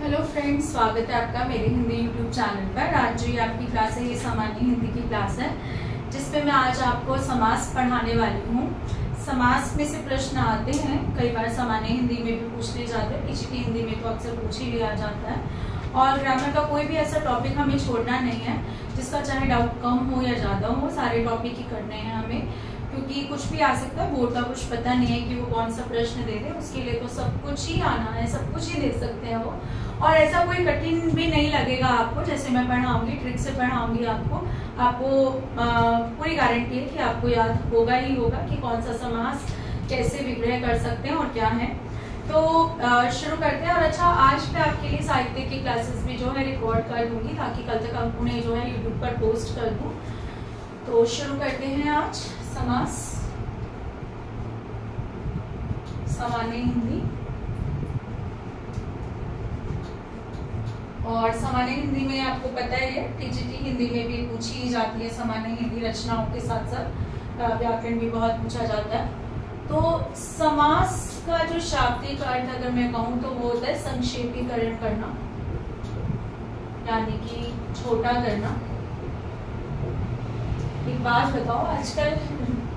Hello friends, स्वागत है आपका मेरे हिंदी यूट्यूब चैनल पर। आज जो ये आपकी क्लास है, ये सामान्य हिंदी की क्लास है, जिसपे मैं आज आपको समास पढ़ाने वाली हूँ। समास में से प्रश्न आते हैं, कई बार सामान्य हिंदी में भी पूछ लिए जाते हैं, पीछे हिंदी में तो अक्सर पूछ ही लिया जाता है। और ग्रामर का कोई भी ऐसा टॉपिक हमें छोड़ना नहीं है जिसका चाहे डाउट कम हो या ज़्यादा हो, सारे टॉपिक ही करने हैं हमें, क्योंकि कुछ भी आ सकता है। बोर्ड का कुछ पता नहीं है कि वो कौन सा प्रश्न दे दे, उसके लिए तो सब कुछ ही आना है, सब कुछ ही दे सकते हैं वो। और ऐसा कोई कठिन भी नहीं लगेगा आपको, जैसे मैं पढ़ाऊंगी, ट्रिक से पढ़ाऊंगी आपको पूरी गारंटी है कि आपको याद होगा ही होगा कि कौन सा समास कैसे विग्रह कर सकते हैं और क्या है। तो शुरू करते हैं। और अच्छा, आज मैं आपके लिए साहित्य की क्लासेस भी जो है रिकॉर्ड कर लूंगी, ताकि कल तक आप उन्हें जो है यूट्यूब पर पोस्ट कर दूं। तो शुरू करते हैं आज समास, सामान्य हिंदी। और सामान्य हिंदी में आपको पता है, टीजीटी हिंदी में भी पूछी जाती है सामान्य हिंदी, रचनाओं के साथ साथ व्याकरण भी बहुत पूछा जाता है। तो समास का जो शाब्दिक अर्थ अगर मैं कहूँ तो वो होता है संक्षेपीकरण करना, यानी कि छोटा करना। एक बात बताओ, आजकल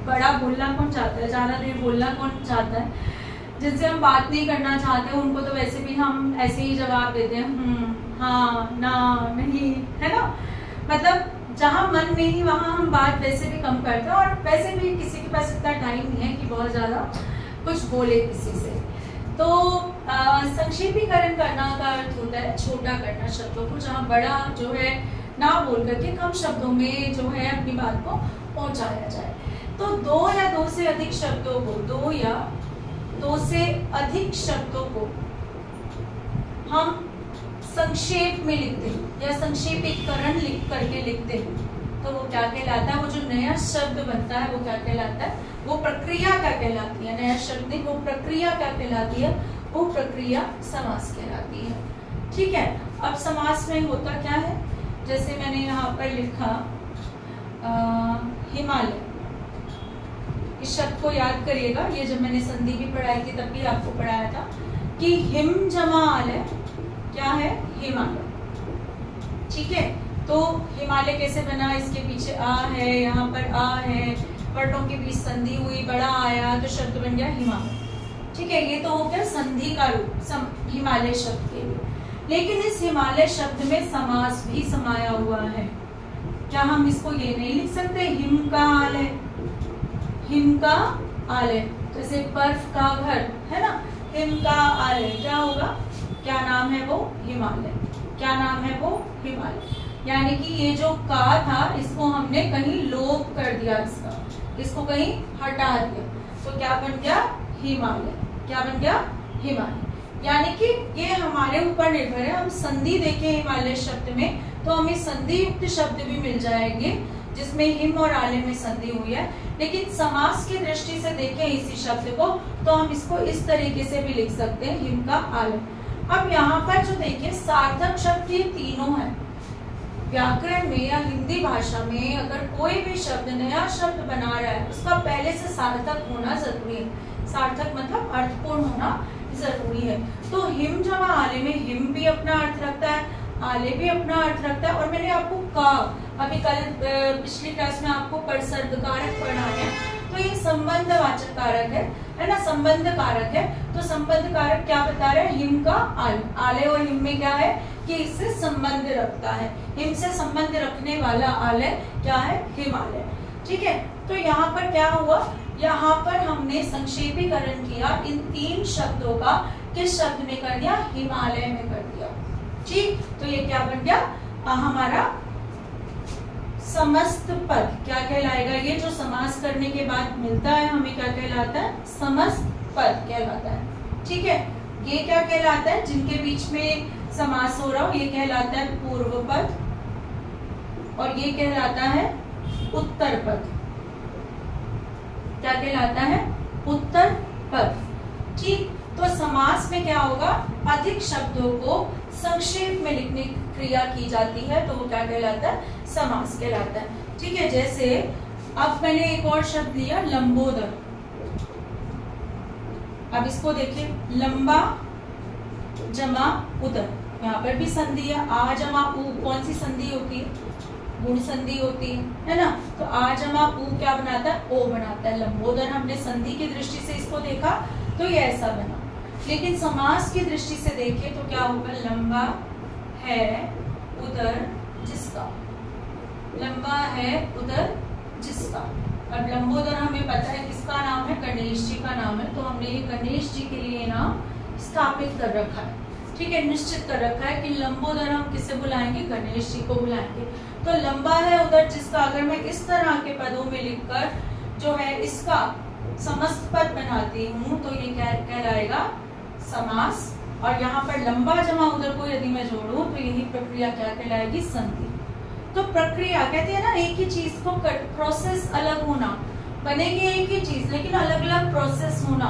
बड़ा बोलना कौन चाहता है, ज्यादा देर बोलना कौन चाहता है? जिनसे हम बात नहीं करना चाहते उनको तो वैसे भी हम ऐसे ही जवाब देते हैं, हाँ, ना, नहीं, है ना। मतलब जहाँ मन नहीं वहाँ हम बात वैसे भी कम करते हैं, और वैसे भी किसी के पास इतना टाइम नहीं है कि बहुत ज्यादा कुछ बोले किसी से। तो संक्षेपीकरण करना का अर्थ होता है छोटा करना शब्दों को, जहाँ बड़ा जो है ना बोल करके कम शब्दों में जो है अपनी बात को पहुंचाया जाए। तो दो या दो से अधिक शब्दों को, दो या दो से अधिक शब्दों को हम संक्षेप में लिखते हैं या संक्षेपीकरण लिख करके लिखते हैं, तो वो क्या कहलाता है? वो जो नया शब्द बनता है वो क्या कहलाता है? वो प्रक्रिया क्या कहलाती है? नया शब्द नहीं, वो प्रक्रिया क्या कहलाती है? वो प्रक्रिया समास कहलाती है। ठीक है। अब समास में होता क्या है, जैसे मैंने यहाँ पर लिखा हिमालय, इस शब्द को याद करिएगा। ये जब मैंने संधि भी पढ़ाई थी तब भी आपको पढ़ाया था कि हिम जमा आलय क्या है? हिमालय। ठीक है। तो हिमालय कैसे बना? इसके पीछे आ है, यहाँ पर आ है, वर्णों के बीच संधि हुई, बड़ा आया तो शब्द बन गया हिमालय। ठीक है, ये तो हो गया संधि का रूप हिमालय शब्द के लिए। लेकिन इस हिमालय शब्द में समास भी समाया हुआ है। क्या हम इसको ये नहीं लिख सकते हिम का आलय, हिम का आलय? जैसे बर्फ का घर है ना, हिम का आलय क्या होगा? क्या नाम है वो? हिमालय। क्या नाम है वो? हिमालय। यानी कि ये जो का था इसको हमने कहीं लोप कर दिया, इसको कहीं हटा दिया, तो क्या बन गया? हिमालय। क्या बन गया? हिमालय। यानी कि ये हमारे ऊपर निर्भर है। हम संधि देखें हिमालय शब्द में तो हमें संधि युक्त शब्द भी मिल जाएंगे जिसमें हिम और आलय में संधि हुई है। लेकिन समास की दृष्टि से देखें इसी शब्द को तो हम इसको इस तरीके से भी लिख सकते हैं, हिम का आलय। अब यहाँ पर जो देखिए सार्थक शब्द ये तीनों है। व्याकरण में या हिंदी भाषा में अगर कोई भी शब्द नया शब्द बना रहा है उसका पहले से सार्थक होना जरूरी है। सार्थक मतलब अर्थपूर्ण होना जरूरी है। तो हिम जमा आलय में हिम भी अपना अर्थ रखता है, आलय भी अपना अर्थ रखता है। और मैंने आपको का अभी कल पिछली क्लास में आपको परसर्ग कारक पढ़ाया है, तो ये संबंधवाचक कारक है ना, संबंध कारक है। तो संबंध कारक क्या बता रहे हैं? हिम का आलय। आलय और हिम में क्या है कि इससे संबंध रखता है, हिम से संबंध रखने वाला आलय क्या है? हिमालय। ठीक है। तो यहाँ पर क्या हुआ? यहाँ पर हमने संक्षेपीकरण किया इन तीन शब्दों का। किस शब्द में कर दिया? हिमालय में कर दिया। ठीक। तो ये क्या बन गया? हमारा समस्त पद क्या कहलाएगा? ये जो समास करने के बाद मिलता है हमें क्या कहलाता है? समस्त पद कहलाता है। ठीक है। ये क्या कहलाता है? जिनके बीच में समास हो रहा हो ये कहलाता है पूर्व पद, और ये कहलाता है उत्तर पद। क्या कहलाता है? उत्तर पद। ठीक। तो समास में क्या होगा? अधिक शब्दों को संक्षेप में लिखने की क्रिया की जाती है, तो वो क्या कहलाता है? समास कहलाता है। ठीक है। जैसे अब मैंने एक और शब्द लिया लंबोदर। अब इसको देखिए, लंबा जमा उदर, यहाँ पर भी संधि है। आ जमा उ कौन सी संधि होती है? गुण संधि होती है ना। तो आ जमा उ क्या बनाता है? ओ बनाता है। लंबोदर हमने संधि की दृष्टि से इसको देखा तो ये ऐसा बना, लेकिन समास की दृष्टि से देखें तो क्या होगा? लंबा है उधर जिसका, लंबा है उधर जिसका। अब लंबोदर हमें पता है किसका नाम है? गणेश जी का नाम है, तो हमने ये गणेश जी के लिए नाम स्थापित कर रखा है, ठीक है, निश्चित कर रखा है कि लंबोदर हम किसे बुलाएंगे? गणेश जी को बुलाएंगे। तो लंबा है उधर जिसका अगर मैं इस तरह के पदों में लिखकर जो है इसका समस्त पद बनाती हूँ तो ये क्या कहलाएगा? समास। और यहाँ पर लंबा जमा उधर को यदि मैं जोड़ूं तो यही प्रक्रिया क्या कहलाएगी? संधि। तो प्रक्रिया कहते हैं ना, एक ही चीज को प्रोसेस अलग होना, बनेगी एक ही चीज लेकिन अलग अलग प्रोसेस होना,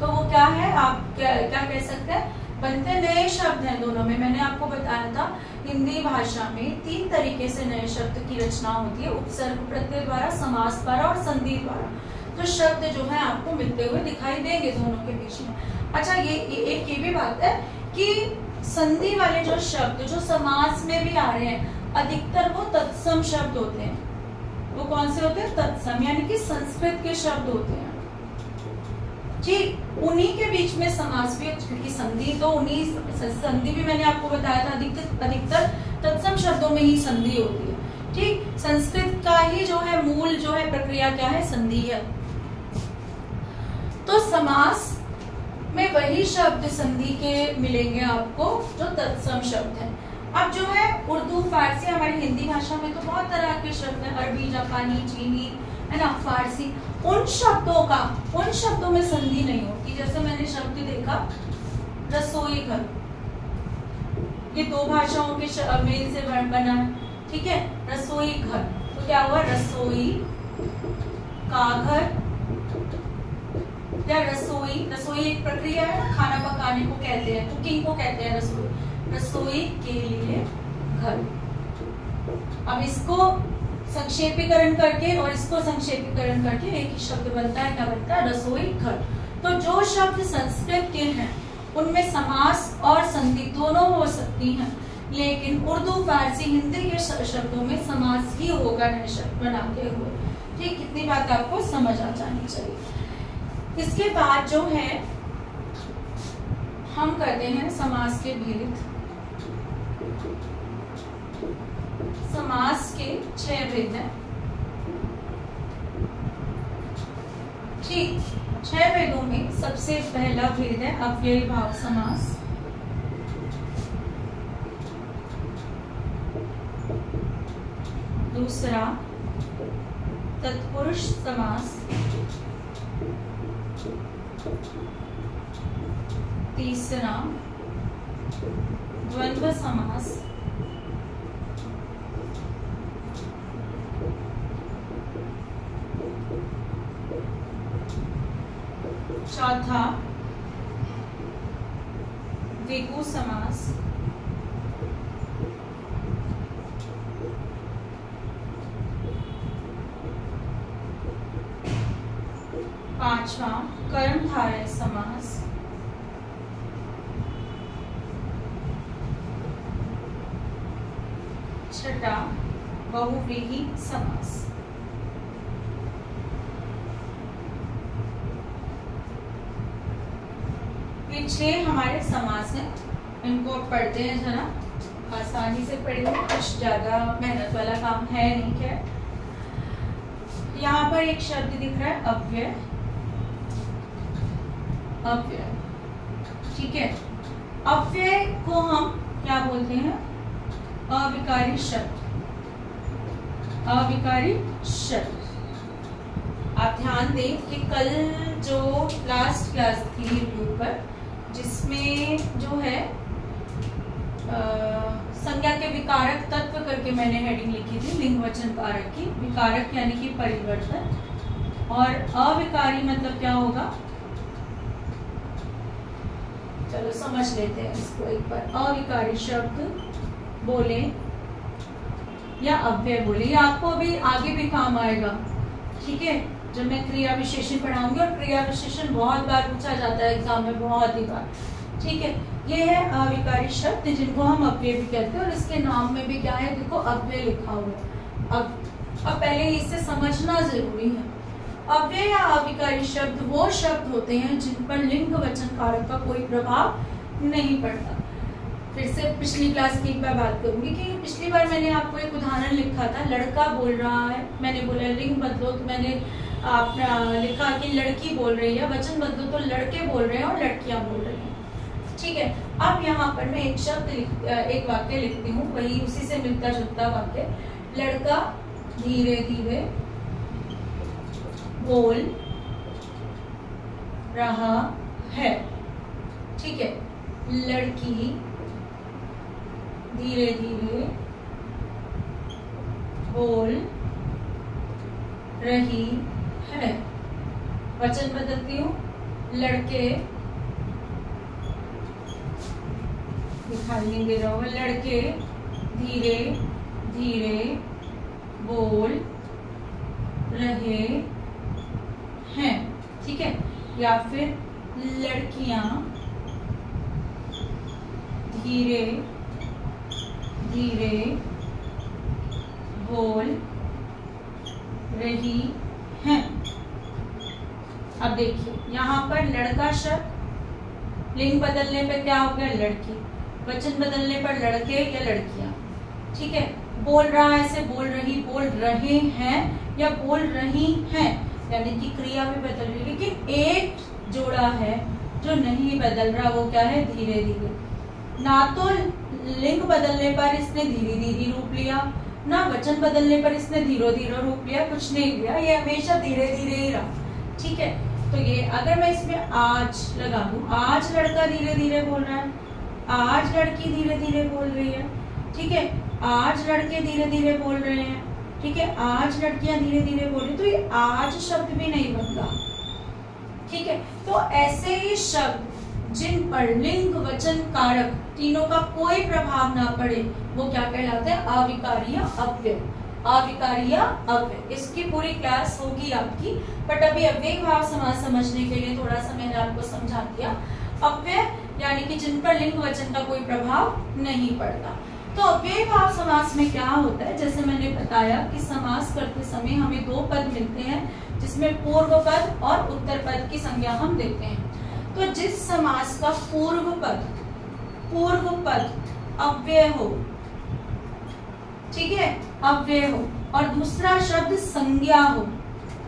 तो वो क्या है? आप क्या कह सकते हैं? बनते नए शब्द हैं दोनों में। मैंने आपको बताया था हिंदी भाषा में 3 तरीके से नए शब्द की रचना होती है, उपसर्ग प्रत्यय द्वारा, समास द्वारा और संधि द्वारा। तो शब्द जो है आपको मिलते हुए दिखाई देंगे दोनों के बीच में। अच्छा, ये भी बात है कि संधि वाले जो शब्द जो समास में भी आ रहे हैं अधिकतर वो तत्सम शब्द होते हैं। वो कौन से होते हैं? तत्सम, यानी कि संस्कृत के शब्द होते हैं। ठीक, उन्हीं के बीच में समास भी, क्योंकि संधि तो उन्हीं, संधि भी मैंने आपको बताया था अधिकतर तत्सम शब्दों में ही संधि होती है। ठीक, संस्कृत का ही जो है मूल जो है प्रक्रिया क्या है? संधि है। तो समास में वही शब्द संधि के मिलेंगे आपको जो तत्सम शब्द है। अब जो है उर्दू, फारसी, हमारी हिंदी भाषा में तो बहुत तरह के शब्द हैं, अरबी, जापानी, चीनी, है ना, फारसी। उन शब्दों में संधि नहीं होती। जैसे मैंने शब्द देखा रसोई घर, ये 2 भाषाओं के मेल से बना है, ठीक है। रसोई घर, तो क्या हुआ? रसोई का घर या रसोई एक प्रक्रिया है ना, खाना पकाने को कहते हैं, कुकिंग को कहते हैं रसोई के लिए घर। अब इसको संक्षेपीकरण करके और इसको संक्षेपीकरण करके एक ही शब्द बनता है, क्या बनता है? रसोई घर। तो जो शब्द संस्कृत के हैं उनमें समास और संधि दोनों हो सकती हैं, लेकिन उर्दू, फारसी, हिंदी के शब्दों में समास ही होगा नए शब्द बनाते हुए। ठीक, कितनी बात आपको समझ आ जानी चाहिए। इसके बाद जो है हम करते हैं समास के भेद। समास के 6 भेद हैं। ठीक, 6 भेदों में सबसे पहला भेद है अव्ययी भाव समास। दूसरा तत्पुरुष समास। तीसरा द्वंद्व समास। चौथा द्विगु समास। पांचवा कर्मधारय समास। छठा बहुव्रीहि समास। ये 6 हमारे समास हैं। इनको पढ़ते हैं जरा, आसानी से पढ़ेंगे, कुछ ज्यादा मेहनत वाला काम है नहीं। क्या यहाँ पर एक शब्द दिख रहा है अव्यय। अव्यय, ठीक है। अव्यय को हम क्या बोलते हैं? अविकारी शब्द। अविकारी शब्द। आप ध्यान दें कि कल जो लास्ट क्लास थी यूट्यूब पर, जिसमें जो है संज्ञा के विकारक तत्व करके मैंने हेडिंग लिखी थी, लिंग वचन कारक की। विकारक यानी कि परिवर्तन, और अविकारी मतलब क्या होगा? चलो समझ लेते हैं इसको एक बार। अविकारी शब्द बोले या अव्यय बोले, ये आपको अभी आगे भी काम आएगा, ठीक है, जब मैं क्रिया विशेषण पढ़ाऊंगी। और क्रिया विशेषण बहुत बार पूछा जाता है एग्जाम में, बहुत ही बार। ठीक है, ये है अविकारी शब्द जिनको हम अव्यय भी कहते हैं और इसके नाम में भी क्या है, देखो अव्यय लिखा हुआ है। अब पहले इसे समझना जरूरी है। अव्यय या अविकारी शब्द वो शब्द होते हैं जिन पर लिंग वचन कारक का कोई प्रभाव नहीं पड़ता। फिर से पिछली क्लास की एक बार बात करूंगी कि पिछली बार मैंने आपको एक उदाहरण लिखा था, लड़का बोल रहा है, मैंने बोला लिंग बदलो तो मैंने आपने लिखा कि लड़की बोल रही है, वचन बदलो तो लड़के बोल रहे हैं और लड़कियां बोल रही हैं। ठीक है, अब यहाँ पर मैं एक शब्द एक वाक्य लिखती हूँ, वही उसी से मिलता जुलता वाक्य। लड़का धीरे धीरे बोल रहा है। ठीक है, लड़की धीरे धीरे बोल रही है। वचन बदलती हूँ, लड़के दिखाई नहीं दे रहा होगा, लड़के धीरे धीरे बोल रहे हैं। ठीक है, या फिर लड़कियां धीरे धीरे बोल रही हैं। अब देखिए यहाँ पर लड़का शब्द लिंग बदलने पर क्या हो गया, लड़की, वचन बदलने पर लड़के या लड़कियां। ठीक है, बोल रहा है से बोल रहे हैं या बोल रही हैं, यानी कि क्रिया भी बदल रही है, लेकिन एक जोड़ा है जो नहीं बदल रहा, वो क्या है, धीरे धीरे। ना तो लिंग बदलने पर इसने धीरे धीरे रूप लिया, ना वचन बदलने पर इसने धीरे धीरे रूप लिया, कुछ नहीं लिया, ये हमेशा धीरे धीरे ही रहा। ठीक है, तो ये अगर मैं इसमें आज लगा दूं, आज लड़का धीरे धीरे बोल रहा है, आज लड़की धीरे धीरे बोल रही है। ठीक है, आज लड़के धीरे धीरे बोल रहे हैं। ठीक है, आज लड़कियां धीरे धीरे बोल रही, तो ये आज शब्द भी नहीं बनता। ठीक है, तो ऐसे ही शब्द जिन पर लिंग वचन कारक तीनों का कोई प्रभाव ना पड़े वो क्या कहलाते हैं, अविकारी या अव्यय। अविकारी या अव्यय, इसकी पूरी क्लास होगी आपकी, बट अभी अव्यय भाव समास समझने के लिए थोड़ा सा मैंने आपको समझा दिया। अव्यय यानी कि जिन पर लिंग वचन का कोई प्रभाव नहीं पड़ता। तो अव्यय भाव समास में क्या होता है, जैसे मैंने बताया कि समास करते समय हमें दो पद मिलते हैं जिसमें पूर्व पद और उत्तर पद की संज्ञा हम देते हैं। तो जिस समास का पूर्व पद अव्यय हो, ठीक है, अव्यय हो, और दूसरा शब्द संज्ञा हो,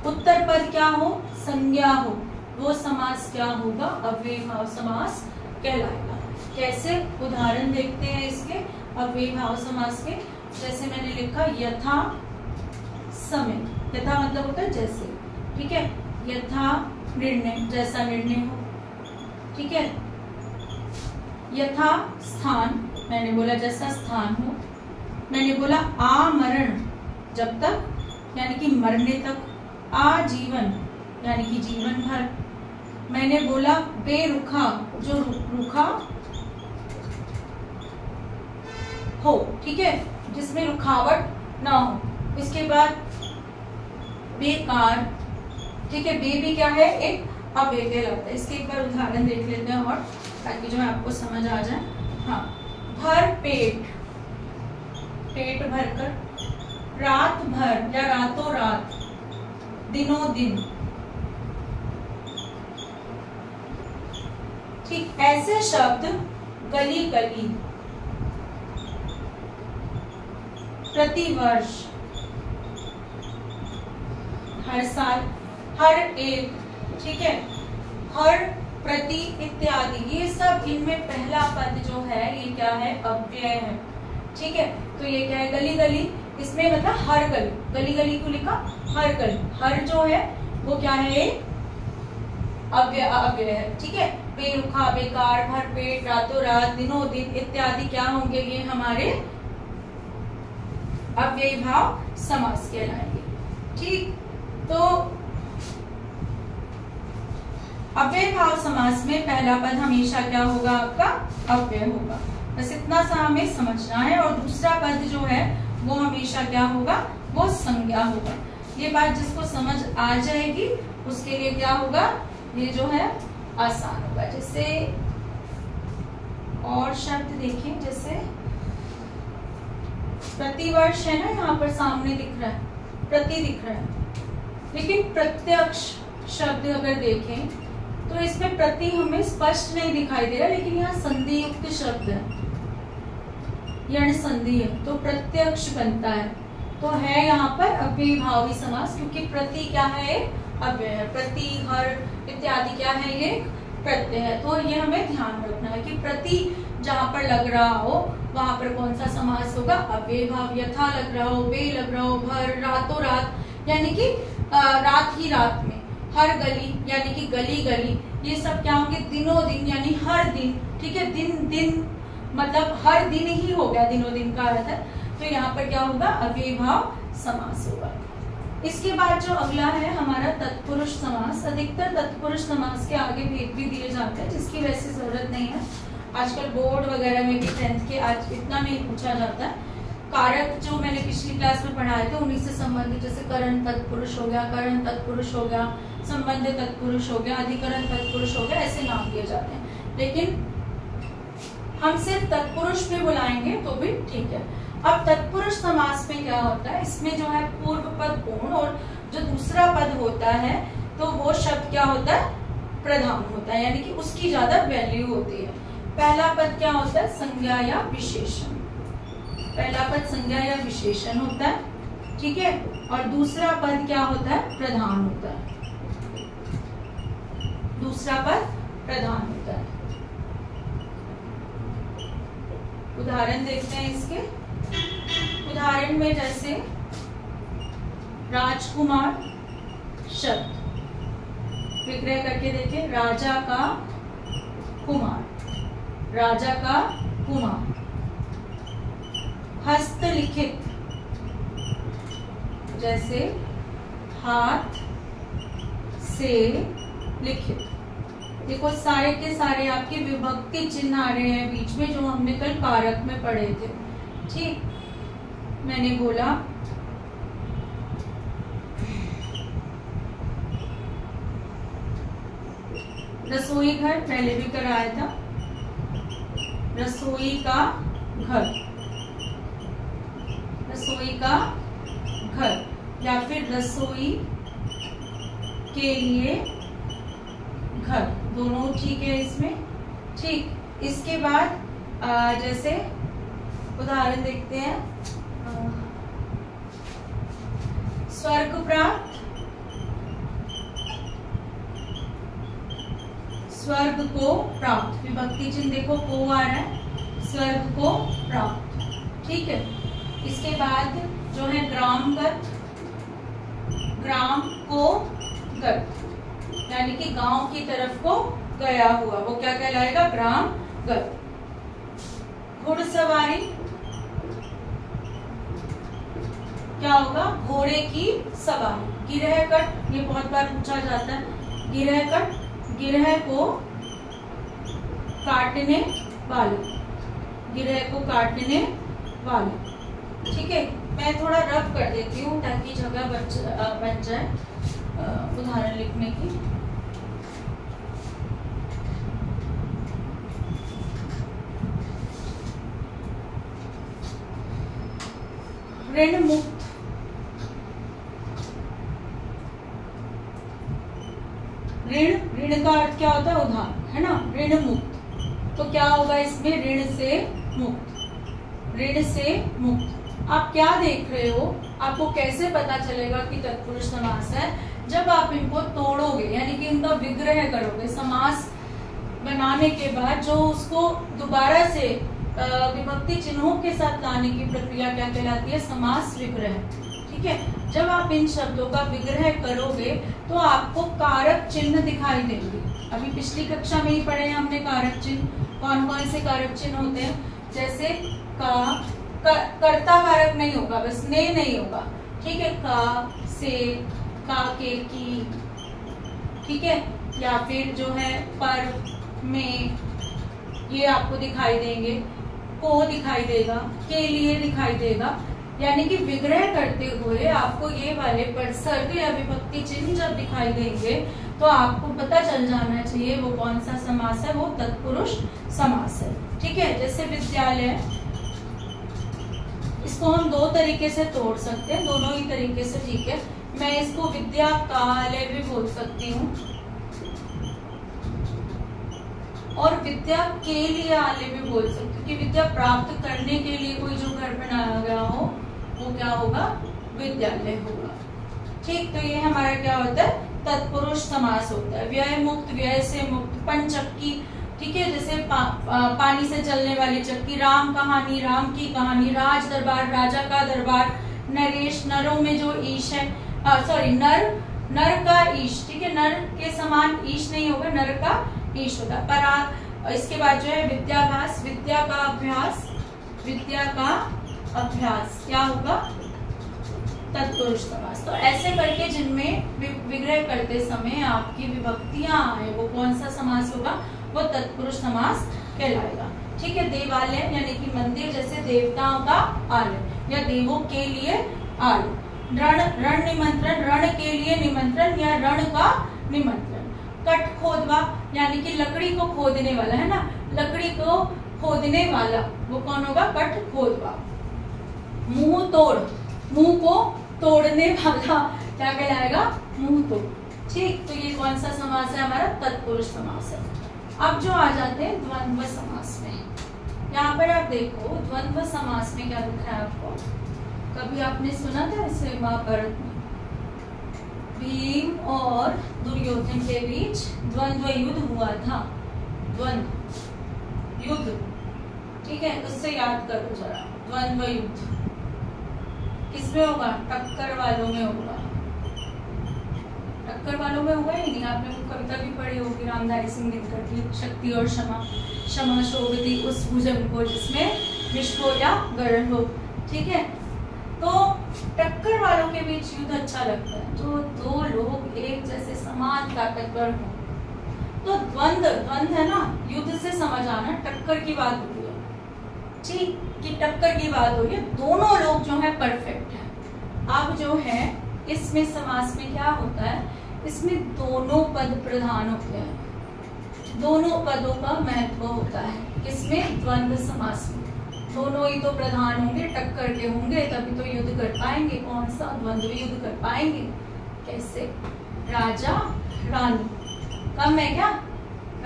उत्तर पद क्या हो, संज्ञा हो, वो समास क्या होगा, अव्यय भाव समास कहलाएगा। कैसे, उदाहरण देखते हैं इसके अव्यय भाव समास के। जैसे मैंने लिखा यथा समय, यथा मतलब होता है जैसे। ठीक है, यथा निर्णय, जैसा निर्णय हो। ठीक है, यथा स्थान, मैंने बोला जैसा स्थान हो। मैंने बोला आमरण, जब तक यानी कि मरने तक। आजीवन यानी कि जीवन भर। मैंने बोला बेरुखा, जो रुखा हो, ठीक है, जिसमें रुकावट ना हो। इसके बाद बेकार, ठीक है, बे भी क्या है, एक अव्यय कहलाता है। इसके एक बार उदाहरण देख लेते हैं और ताकि जो है आपको समझ आ जाए। हाँ, भर पेट, पेट भरकर, रात भर या रातों रात, दिनों दिन। ठीक, ऐसे शब्द गली गली, प्रतिवर्ष, हर साल, हर एक, ठीक है, हर प्रति इत्यादि, ये सब इनमें पहला पद जो है ये क्या है, अव्यय है। ठीक है, तो ये क्या है, गली गली, इसमें मतलब हर गली, गली गली को लिखा, हर गली, हर जो है वो क्या है, अव्यय है। ठीक है, बेरुखा, बेकार, भरपेट, रातों रात, दिनों दिन इत्यादि क्या होंगे, ये हमारे अव्यय भाव समास कहलाएंगे। ठीक, तो अव्यय भाव समास में पहला पद हमेशा क्या होगा, आपका अव्यय होगा। बस इतना सा हमें समझना है। और दूसरा पद जो है वो हमेशा क्या होगा, वो संज्ञा होगा। ये बात जिसको समझ आ जाएगी उसके लिए क्या होगा, ये जो है आसान होगा। जैसे और शब्द देखें, जैसे प्रतिवर्ष है ना, यहाँ पर सामने दिख रहा है, प्रति दिख रहा है, लेकिन प्रत्यक्ष शब्द अगर देखें तो इसमें प्रति हमें स्पष्ट नहीं दिखाई दे रहा, लेकिन यहाँ संधि युक्त शब्द है, यण संधि है, तो प्रत्यक्ष बनता है। तो है यहाँ पर अव्ययीभावी समास, क्योंकि प्रति क्या है, अव्यय है। प्रति, हर इत्यादि क्या है, ये प्रत्यय है। तो ये हमें ध्यान रखना है कि प्रति जहाँ पर लग रहा हो वहां पर कौन सा समास होगा, अव्ययीभाव। यथा लग रहा हो, बे लग रहा हो, भर, रातों रात, यानी कि रात ही रात में, हर गली यानी कि गली गली, ये सब क्या होंगे, दिनों दिन यानी हर दिन, ठीक है, दिन दिन मतलब हर दिन ही हो गया, दिनों दिन का अर्थ है। तो यहाँ पर क्या होगा, अव्ययीभाव समास होगा। इसके बाद जो अगला है हमारा तत्पुरुष समास। अधिकतर तत्पुरुष समास के आगे भेद भी दिए जाते हैं, जिसकी वैसे जरूरत नहीं है। आजकल बोर्ड वगैरह में भी 10th के आज इतना नहीं पूछा जाता है। कारक जो मैंने पिछली क्लास में पढ़ाए थे उन्हीं से संबंधित, जैसे करण तत्पुरुष हो गया, करण तत्पुरुष हो गया, संबंध तत्पुरुष हो गया, अधिकरण तत्पुरुष हो गया, ऐसे नाम दिए जाते हैं। लेकिन हम सिर्फ तत्पुरुष पे बुलाएंगे तो भी ठीक है। अब तत्पुरुष समास में क्या होता है, इसमें जो है पूर्व पद गौण और जो दूसरा पद होता है तो वो शब्द क्या होता है, प्रधान होता है, यानी कि उसकी ज्यादा वैल्यू होती है। पहला पद क्या होता है, संज्ञा या विशेषण। पहला पद संज्ञा या विशेषण होता है, ठीक है, और दूसरा पद क्या होता है, प्रधान होता है। दूसरा पद प्रधान होता है। उदाहरण देखते हैं इसके। उदाहरण में जैसे राजकुमार शब्द विग्रह करके देखें, राजा का कुमार, राजा का कुमार। हस्तलिखित, जैसे हाथ से लिखित। देखो सारे के सारे आपके विभक्ति चिन्ह आ रहे हैं बीच में, जो हमने कल कारक में पढ़े थे। ठीक, मैंने बोला रसोई घर, पहले भी कराया था, रसोई का घर, रसोई का घर, या फिर रसोई के लिए घर, दोनों ठीक है इसमें। ठीक, इसके बाद जैसे उदाहरण देखते हैं, स्वर्ग प्राप्त, स्वर्ग को प्राप्त, विभक्ति चिन्ह देखो को आ रहा है, स्वर्ग को प्राप्त, ठीक है। इसके बाद जो है ग्रामगत, ग्राम को गत, यानी कि गांव की तरफ को गया हुआ, वो क्या कहलाएगा, ग्रामगत। घुड़सवारी क्या होगा, घोड़े की सवारी। गिरहकट, ये बहुत बार पूछा जाता है, गिरहकट, गिरह को काटने वाले, गिरह को काटने वाले, ठीक है। मैं थोड़ा रफ कर देती हूँ ताकि जगह बच जाए उदाहरण लिखने की। ऋण मुक्त, ऋण, ऋण का अर्थ क्या होता है, उधार, है ना, ऋण मुक्त। तो क्या होगा इसमें, ऋण से मुक्त, ऋण से मुक्त। आप क्या देख रहे हो, आपको कैसे पता चलेगा कि तत्पुरुष समास है, जब आप इनको तोड़ोगे, यानी कि इनका विग्रह करोगे। समास बनाने के बाद जो उसको दोबारा से विभक्ति चिन्हों के साथ लाने की प्रक्रिया क्या कहलाती है, समास विग्रह, ठीक है। जब आप इन शब्दों का विग्रह करोगे तो आपको कारक चिन्ह दिखाई देंगे। अभी पिछली कक्षा में ही पढ़े हैं हमने कारक चिन्ह, कौन कौन से कारक चिन्ह होते हैं, जैसे कर्ता कारक नहीं होगा, बस ने नहीं होगा, ठीक है, का, से, का, के, की, ठीक है, या फिर जो है पर, में, ये आपको दिखाई देंगे, को दिखाई देगा, के लिए दिखाई देगा। यानी कि विग्रह करते हुए आपको ये वाले परसर्ग या विभक्ति चिन्ह जब दिखाई देंगे तो आपको पता चल जाना चाहिए वो कौन सा समास है, वो तत्पुरुष समास है, ठीक है। जैसे विद्यालय, इसको हम दो तरीके से तोड़ सकते हैं, दोनों ही तरीके से, ठीक है। मैं इसको विद्यालय भी बोल सकती हूँ और विद्या के लिए आलय भी बोल सकती हूँ कि विद्या प्राप्त करने के लिए कोई जो घर बनाया गया हो वो क्या होगा, विद्यालय होगा। ठीक, तो ये हमारा क्या होता है, तत्पुरुष समास होता है। व्यय मुक्त, व्यय से मुक्त, पंचक्की, ठीक है, जैसे पानी से चलने वाली चक्की, राम कहानी, राम की कहानी, राज दरबार, राजा का दरबार, नरेश, नरों में जो ईश है, सॉरी नर, नर का ईश, ठीक है, नर के समान ईश नहीं होगा, नर का ईश होगा। पराग, इसके बाद जो है विद्याभ्यास, विद्या का अभ्यास, विद्या का अभ्यास क्या होगा, तत्पुरुष समास। तो ऐसे करके जिनमें विग्रह करते समय आपकी विभक्तियां आए वो कौन सा समास होगा, वो तत्पुरुष समास कहलाएगा। ठीक है। देवालय यानी कि मंदिर, जैसे देवताओं का आलय या देवों के लिए आलय। रण, रण निमंत्रण, रण के लिए निमंत्रण या रण का निमंत्रण। कट खोदवा यानी कि लकड़ी को खोदने वाला, है ना, लकड़ी को खोदने वाला वो कौन होगा, कट खोदवा। मुंह तोड़, मुंह को तोड़ने वाला क्या कहलाएगा, मुंह तोड़। ठीक, तो ये कौन सा समास है हमारा, तत्पुरुष समास है। अब जो आ जाते हैं द्वंद्व समास में, यहाँ पर आप देखो द्वंद्व समास में क्या दिख रहा है आपको, कभी आपने सुना था इसे महाभारत में, भीम और दुर्योधन के बीच द्वंद्व युद्ध हुआ था, द्वंद्व युद्ध, ठीक है, उससे याद करो जरा। द्वंद्व युद्ध किसमें होगा, टक्कर वालों में होगा, टक्कर वालों में होगा ही नहीं। आपने वो कविता भी पढ़ी होगी रामधारी सिंह दिनकर की, शक्ति और क्षमा, क्षमा शोभती उस भुजंग को जिसमें विष हो या गरण हो। ठीक है, तो टक्कर वालों के बीच युद्ध अच्छा लगता है, जो दो लोग एक जैसे समान ताकतवर हो। तो द्वंद्व, द्वंद्व है ना, युद्ध से समझ आना टक्कर की बात हो रही है, ठीक, कि टक्कर की बात हो रही है, दोनों लोग जो है परफेक्ट है। अब जो है इसमें समास में क्या होता है, इसमें दोनों पद प्रधान होते हैं, दोनों पदों का महत्व होता है। किसमें, द्वंद्व समास में दोनों ही तो प्रधान होंगे, टक्कर के होंगे, तभी तो युद्ध कर पाएंगे। कौन सा, द्वंद्व युद्ध कर पाएंगे। कैसे, राजा रानी, कम है क्या,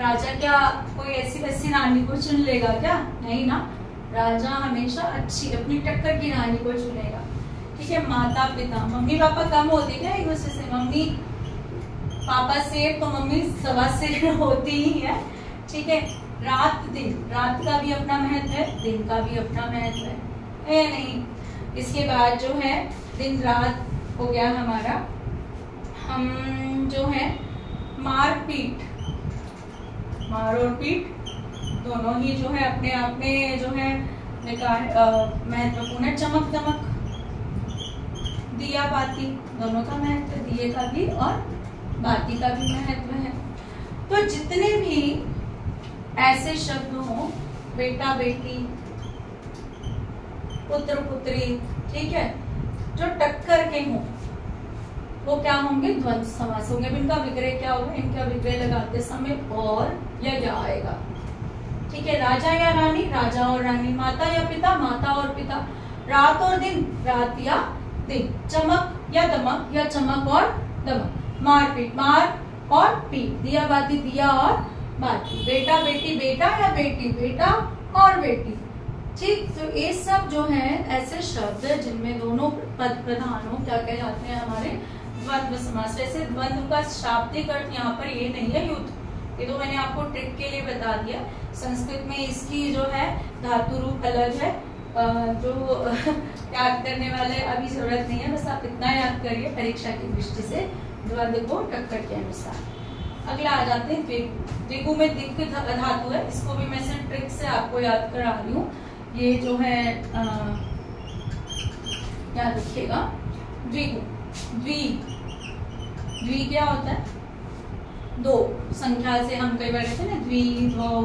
राजा क्या कोई ऐसी वैसी रानी को चुन लेगा क्या, नहीं ना, राजा हमेशा अच्छी अपनी टक्कर की रानी को चुनेगा। ठीक है। माता पिता, मम्मी पापा कम होते क्या एक दूसरे से, मम्मी पापा से तो मम्मी सवा से होती ही है। ठीक है। रात दिन, रात का भी अपना महत्व है, दिन का भी अपना महत्व है नहीं। इसके बाद जो है दिन रात हो गया हमारा। हम जो है मार पीट, मार और पीट दोनों ही जो है अपने आप में जो है महत्वपूर्ण है। चमक दमक, दिया बाती, दोनों का महत्व, दिए का भी और बाती का भी महत्व है। तो जितने भी ऐसे शब्द हो, बेटा बेटी, पुत्र पुत्री, ठीक है, जो टक्कर के हों वो क्या होंगे, द्वंद्व समास होंगे। इनका विग्रह क्या होगा, इनका विग्रह लगाते समय और या आएगा। ठीक है। राजा या रानी, राजा और रानी। माता या पिता, माता और पिता। रात और दिन, रात या दिन। चमक या दमक या चमक और दमक। मार पीट, मार और पीट। दिया बाती, दिया और बाती। बेटा बेटी, बेटा या बेटी, बेटा और बेटी। ठीक, तो ये सब जो है ऐसे शब्द जिनमें दोनों पद प्रधान हो, क्या कहलाते हैं हमारे, द्वंद्व समास। वैसे द्वंद्व का शाब्दिक अर्थ यहाँ पर ये नहीं है युद्ध, ये तो मैंने आपको ट्रिक के लिए बता दिया। संस्कृत में इसकी जो है धातु रूप अलग है, जो याद करने वाले अभी जरूरत नहीं है, बस आप इतना याद करिए परीक्षा की दृष्टि से, द्वंद्व को टक्कर के अनुसार। अगला आ जाते हैं द्विगु। द्विगु में दिक् धातु है, इसको भी मैं सिर्फ ट्रिक से आपको याद करा रही हूँ। ये जो है याद रखिएगा, द्विगु, द्वि, द्वि क्या होता है, दो संख्या से। हम कई बार कहते हैं ना द्वि द्वौ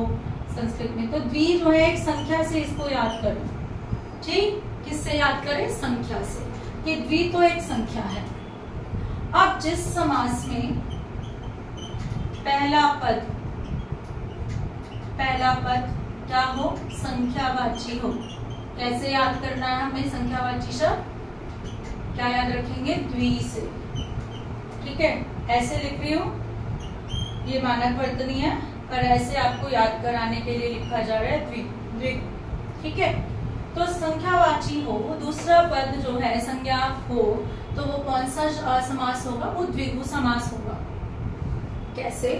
संस्कृत में, तो द्वि जो है एक संख्या से, इसको याद करें। ठीक, किससे याद करें, संख्या से, कि द्वि तो एक संख्या है। अब जिस समास में पहला पद क्या हो, संख्यावाची हो। कैसे याद करना है हमें संख्यावाची शब्द, क्या याद रखेंगे, द्वि से। ठीक है, ऐसे लिख रही हूँ, ये मानक वर्तनी है, पर ऐसे आपको याद कराने के लिए लिखा जा रहा है द्वि। ठीक है, तो संख्यावाची हो, दूसरा पद जो है संज्ञा हो, तो वो कौन सा समास होगा, वो द्विगु समास होगा। कैसे,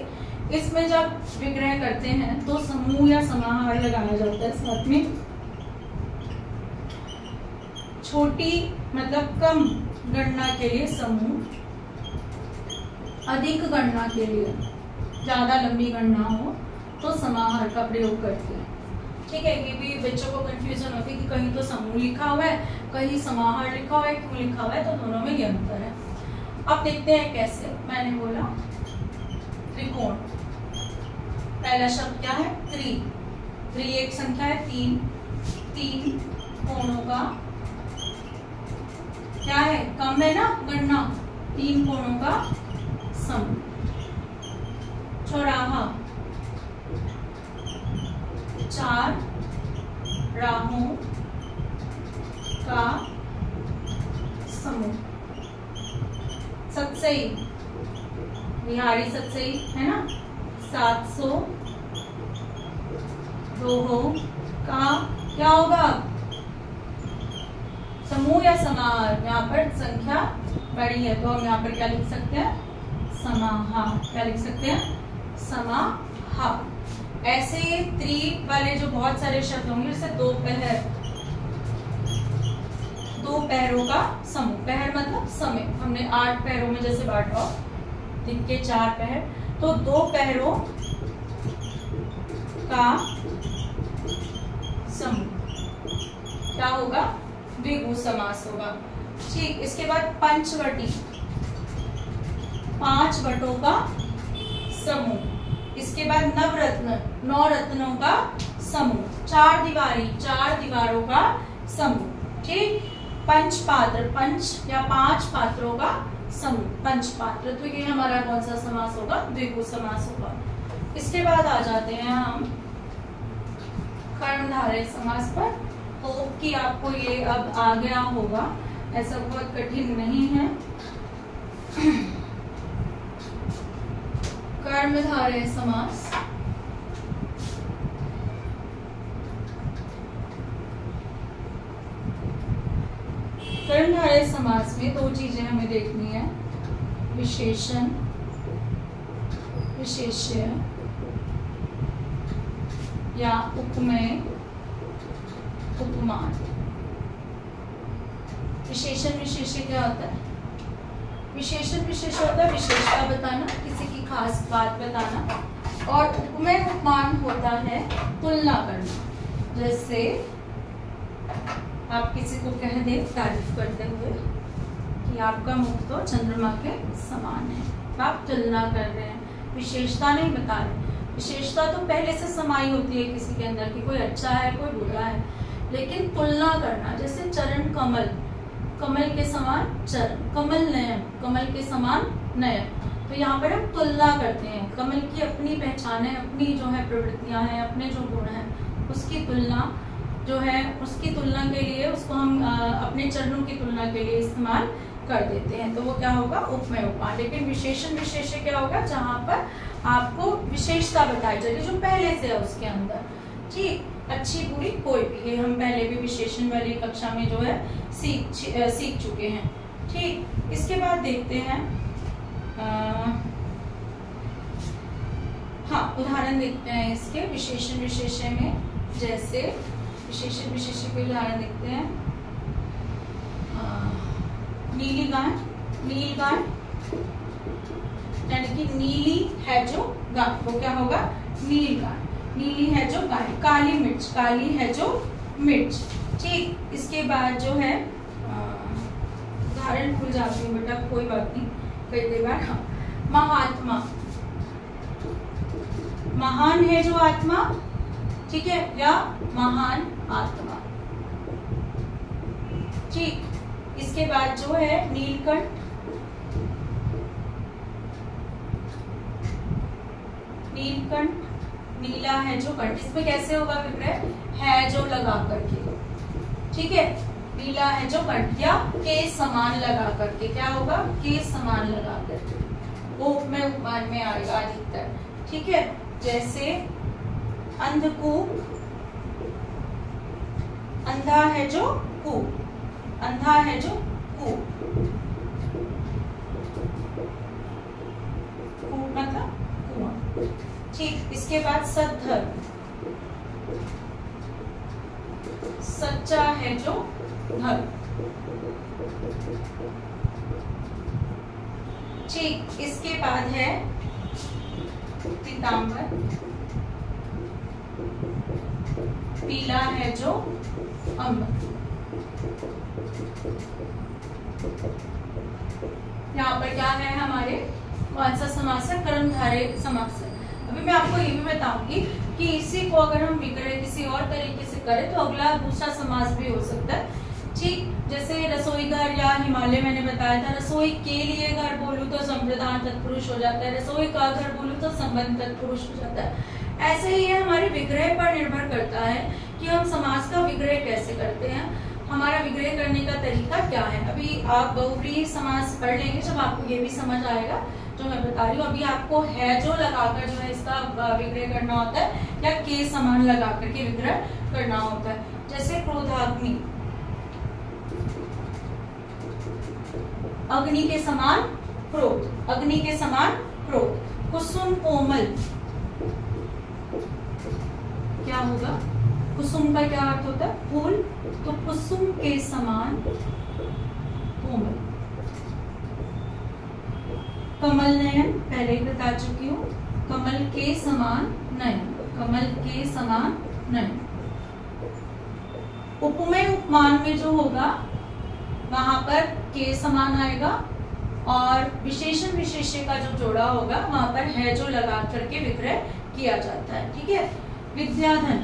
इसमें जब विग्रह करते हैं तो समूह या समाहार लगाया जाता है साथ में। छोटी मतलब कम गणना के लिए समूह, अधिक गणना के लिए, ज्यादा लंबी गणना हो तो समाहार का प्रयोग करते हैं। ठीक है, ये भी बच्चों को कंफ्यूजन होती है कि कहीं तो समूह लिखा हुआ है, कहीं समाहार लिखा हुआ है, क्यों लिखा हुआ है, तो दोनों में ये अंतर है। अब देखते हैं कैसे। मैंने बोला त्रिकोण, पहला शब्द क्या है, त्रि। त्रि एक संख्या है, तीन। तीन कोणों का क्या है, कम है ना गणना, तीन कोणों का समूह। चौराहा, चार राहों का समूह। सतसई, बिहारी सतसई है ना, 700 दोहों का क्या होगा, समूह या समाहार। यहाँ पर संख्या बड़ी है तो हम यहाँ पर क्या लिख सकते हैं, समाहार। क्या लिख सकते हैं, समाहार। ऐसे त्रि वाले जो बहुत सारे शब्द होंगे, जैसे दोपहर, दो पहरों का समूह। पहर मतलब समय, हमने 8 पहरों में जैसे बांटा, दिन के 4 पहर, तो 2 पहरों का समूह क्या होगा, द्विगु समास होगा। ठीक, इसके बाद पंचवटी, 5 वटों का समूह। इसके बाद नवरत्न, 9 रत्नों का समूह। 4 दीवारी, 4 दीवारों का समूह। ठीक, पंचपात्र, 5 या 5 पात्रों का समूह, पंचपात्र। तो ये हमारा कौन सा समास होगा, द्विगु समास होगा। इसके बाद आ जाते हैं हम कर्मधारय समास पर। होप कि आपको ये अब आ गया होगा, ऐसा बहुत कठिन नहीं है। कर्मधारय समास, कर्मधारय समास में 2 चीजें हमें देखनी है, विशेषण, विशेष्य या उपमेय, उपमान। विशेषण विशेष्य क्या होता है, विशेषण विशेष्य होता है विशेषता बताना, किसी की खास बात बताना, और उपमेय उपमान होता है तुलना करना। जैसे आप किसी को कह दे तारीफ करते हुए कि आपका मुख तो चंद्रमा के समान है, आप तुलना कर रहे हैं, विशेषता नहीं बता रहे। विशेषता तो पहले से समाई होती है किसी के अंदर कि कोई अच्छा है कोई बुरा है, लेकिन तुलना करना, जैसे चरण कमल, कमल के समान चरण, कमल नयन, कमल के समान नयन, तो यहाँ पर हम तुलना करते हैं। कमल की अपनी पहचान है, अपनी जो है प्रवृत्तियां हैं, अपने जो गुण हैं, उसकी तुलना जो है, उसकी तुलना के लिए उसको हम अपने चरणों की तुलना के लिए इस्तेमाल कर देते हैं, तो वो क्या होगा, उपमेय उपमान। लेकिन विशेषण विशेष्य क्या होगा, जहाँ पर आपको विशेषता बताई जाएगी जो पहले से है उसके अंदर। ठीक, अच्छी बुरी कोई भी, ये हम पहले भी विशेषण वाली कक्षा में जो है सीख चुके हैं। ठीक, इसके बाद देखते हैं हाँ, उदाहरण देखते हैं इसके विशेषण विशेष्य में। जैसे विशेषण विशेष्य के उदाहरण देखते हैं, नीली गाय, नील गाय, यानी कि नीली है जो गाय, वो क्या होगा, नील गाय, नीली है जो गाय। काली मिर्च, काली है जो मिर्च। ठीक, इसके बाद जो है उदाहरण भूल जाती हूँ बेटा, कोई बात नहीं, कई बार। हाँ, महात्मा, महान है जो आत्मा, ठीक है, या महान आत्मा। ठीक, इसके बाद जो है नीलकंठ, नीलकंठ नीला है जो कंठ, इसमें कैसे होगा विग्रह, है जो लगा करके, ठीक है, नीला है जो कंठ या के समान लगा करके, क्या होगा, के समान लगा करके, ओप में उपमान में आएगा अधिकतर, ठीक है। जैसे अंधकूप, अंधा है जो कूप, अंधा है जो कूप, कूप मतलब कुआं, ठीक। इसके बाद सद्धर, सच्चा है जो घर, ठीक। इसके बाद है पीतांबर, पीला है जो अम्बर। यहाँ पर क्या है हमारे, कौन सा समास है, कर्मधारय समास है। अभी मैं आपको ये भी बताऊंगी कि इसी को अगर हम विग्रह किसी और तरीके से करें तो अगला दूसरा समास भी हो सकता है, ठीक। जैसे रसोई घर या हिमालय मैंने बताया था, रसोई के लिए घर बोलूं तो संप्रदान तत्पुरुष हो जाता है, रसोई का घर बोलूं तो संबंध तत्पुरुष हो जाता है। ऐसे ही ये हमारे विग्रह पर निर्भर करता है कि हम समास का विग्रह कैसे करते हैं, हमारा विग्रह करने का तरीका क्या है। अभी आप बहुव्रीहि समास पढ़ लेंगे जब आपको ये भी समझ आएगा जो मैं बता रही हूँ। अभी आपको है जो लगाकर जो है इसका विग्रह करना होता है या के समान लगाकर के विग्रह करना होता है। जैसे क्रोधाग्नि, अग्नि के समान क्रोध, अग्नि के समान क्रोध। कुसुम कोमल, क्या होगा, कुसुम का क्या अर्थ होता है, फूल, तो कुसुम के समान कोमल। कमल नयन, पहले ही बता चुकी हूँ, कमल के समान नयन, कमल के समान नयन। उपमेय उपमान में जो होगा वहां पर के समान आएगा और विशेषण विशेष्य का जो जोड़ा होगा वहां पर है जो लगा करके विग्रह किया जाता है, ठीक है। विद्याधन,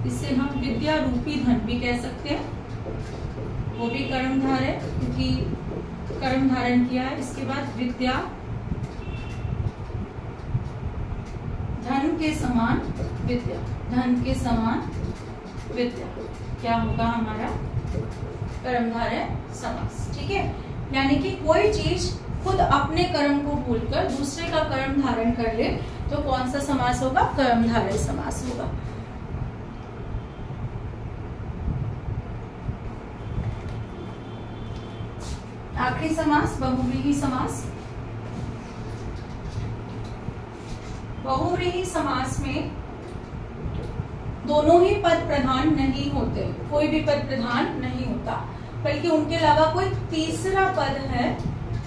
इसे हम विद्या रूपी धन भी कह सकते हैं, वो भी कर्मधार है क्योंकि कर्म धारण किया है। इसके बाद विद्या, धन के समान विद्या, धन के समान विद्या, क्या होगा हमारा कर्मधारय समास, ठीक है। यानी कि कोई चीज खुद अपने कर्म को भूलकर दूसरे का कर्म धारण कर ले तो कौन सा समास होगा, कर्मधारय समास होगा। आखिरी समास बहुव्रीहि समास। बहुव्रीहि समास में दोनों ही पद प्रधान नहीं होते, कोई भी पद प्रधान नहीं होता, बल्कि उनके अलावा कोई तीसरा पद है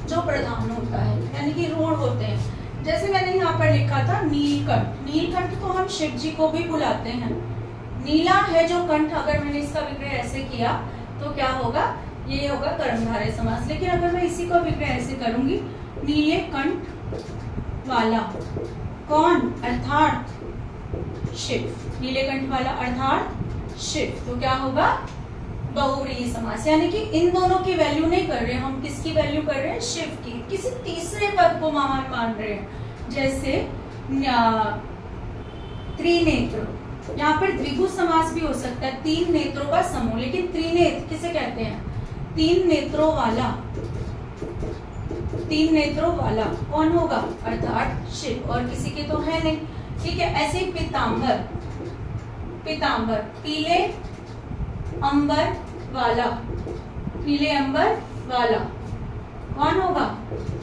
जो प्रधान होता है, यानी कि रूढ़ होते हैं। जैसे मैंने यहाँ पर लिखा था नीलकंठ, नीलकंठ तो हम शिव जी को भी बुलाते हैं। नीला है जो कंठ, अगर मैंने इसका विग्रह ऐसे किया तो क्या होगा, ये होगा कर्मधारय समास। लेकिन अगर मैं इसी को विग्रह ऐसे करूंगी, नीले कंठ वाला कौन, अर्थात शिव, नीले कंठ वाला अर्थात शिव, तो क्या होगा बहुव्रीहि समास। यानी कि इन दोनों की वैल्यू नहीं कर रहे हम, किसकी वैल्यू कर रहे हैं, शिव की, किसी तीसरे पद को मान रहे हैं। जैसे त्रिनेत्र, यहाँ पर द्विगु समास भी हो सकता है, तीन नेत्रों का समूह, लेकिन त्रिनेत्र किसे कहते हैं, तीन नेत्रों वाला, तीन नेत्रों वाला कौन होगा, अर्थात शिव, और किसी के तो है नहीं, ठीक है। ऐसे पीतांबर, पीतांबर पीले अंबर वाला, पीले अंबर वाला कौन होगा,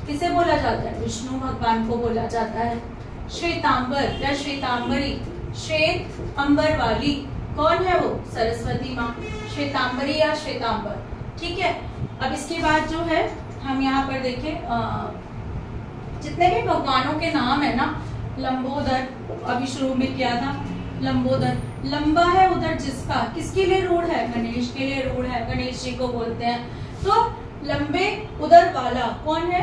किसे बोला जाता है, विष्णु भगवान को बोला जाता है। श्वेतांबर या श्वेतांबरी, श्वेत अंबर वाली कौन है वो, सरस्वती माँ, श्वेतांबरी या श्वेतांबर, ठीक है। अब इसके बाद जो है हम यहाँ पर देखें जितने भी भगवानों के नाम है ना, लंबोदर अभी शुरू में किया था, लंबोदर, लंबा है उधर जिसका, किसके लिए रूढ़ है, गणेश के लिए रूढ़ है, गणेश जी को बोलते हैं। तो लंबे उधर वाला कौन है,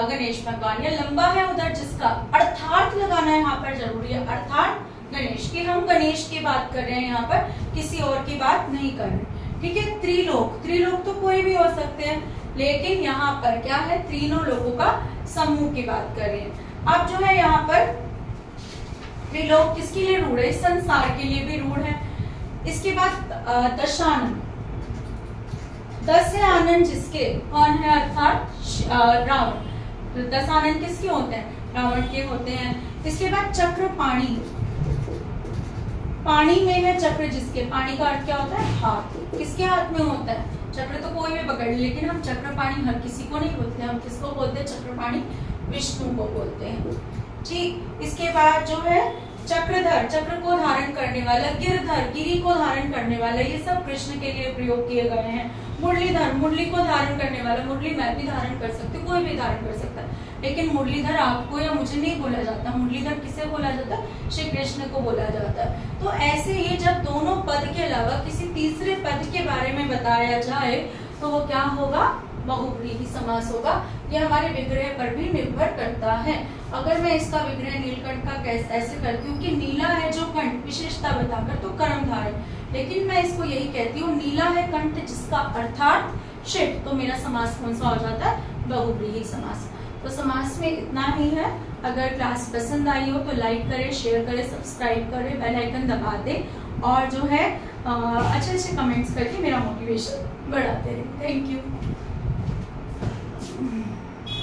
गणेश भगवान, या लंबा है उधर जिसका, अर्थात लगाना है यहाँ पर जरूरी है, अर्थात गणेश की, हम गणेश की बात कर रहे हैं यहाँ पर, किसी और की बात नहीं कर रहे, ठीक है। त्रिलोक, त्रिलोक तो कोई भी हो सकते हैं, लेकिन यहाँ पर क्या है, तीनों लोगों का समूह की बात कर रहे हैं। अब जो है यहाँ पर त्रिलोक किसके लिए रूढ़ है? संसार के लिए भी रूढ़ है। इसके बाद दशानन, दस है आनंद जिसके, कौन है? अर्थात रावण। दस आनंद किसके होते हैं? रावण के होते हैं। इसके बाद चक्रपाणी, पानी में है चक्र जिसके, पानी का अर्थ क्या होता है? हाथ। किसके हाथ में होता है? चक्र तो कोई भी पकड़, लेकिन हम चक्रपाणी हर किसी को नहीं बोलते, हम किसको बोलते हैं? चक्रपाणी विष्णु को बोलते हैं। ठीक, इसके बाद जो है चक्रधर, चक्र को धारण करने वाला। गिरधर, गिरी को धारण करने वाला। ये सब कृष्ण के लिए प्रयोग किए गए हैं। मुरलीधर, मुरली को धारण करने वाला। मुरली मैं भी धारण कर सकती हूँ, कोई भी धारण कर सकता है, लेकिन मुरलीधर आपको या मुझे नहीं बोला जाता। मुरलीधर किसे बोला जाता है? श्री कृष्ण को बोला जाता है। तो ऐसे ही जब दोनों पद के अलावा किसी तीसरे पद के बारे में बताया जाए तो वो क्या होगा? बहुव्रीहि समास होगा। ये हमारे विग्रह पर भी निर्भर करता है। अगर मैं इसका विग्रह नीलकंठ का ऐसे करती हूँ कि नीला है जो कंठ, विशेषता बताकर तो कर्मधारय, लेकिन मैं इसको यही कहती हूँ नीला है कंठ जिसका अर्थात शिव, तो मेरा समास कौन सा हो जाता है? बहुव्रीहि समास। तो समास में इतना ही है। अगर क्लास पसंद आई हो तो लाइक करें, शेयर करें, सब्सक्राइब करें, बेल आइकन दबा दें और जो है अच्छे अच्छे कमेंट्स करके मेरा मोटिवेशन बढ़ाते रहें। Thank you.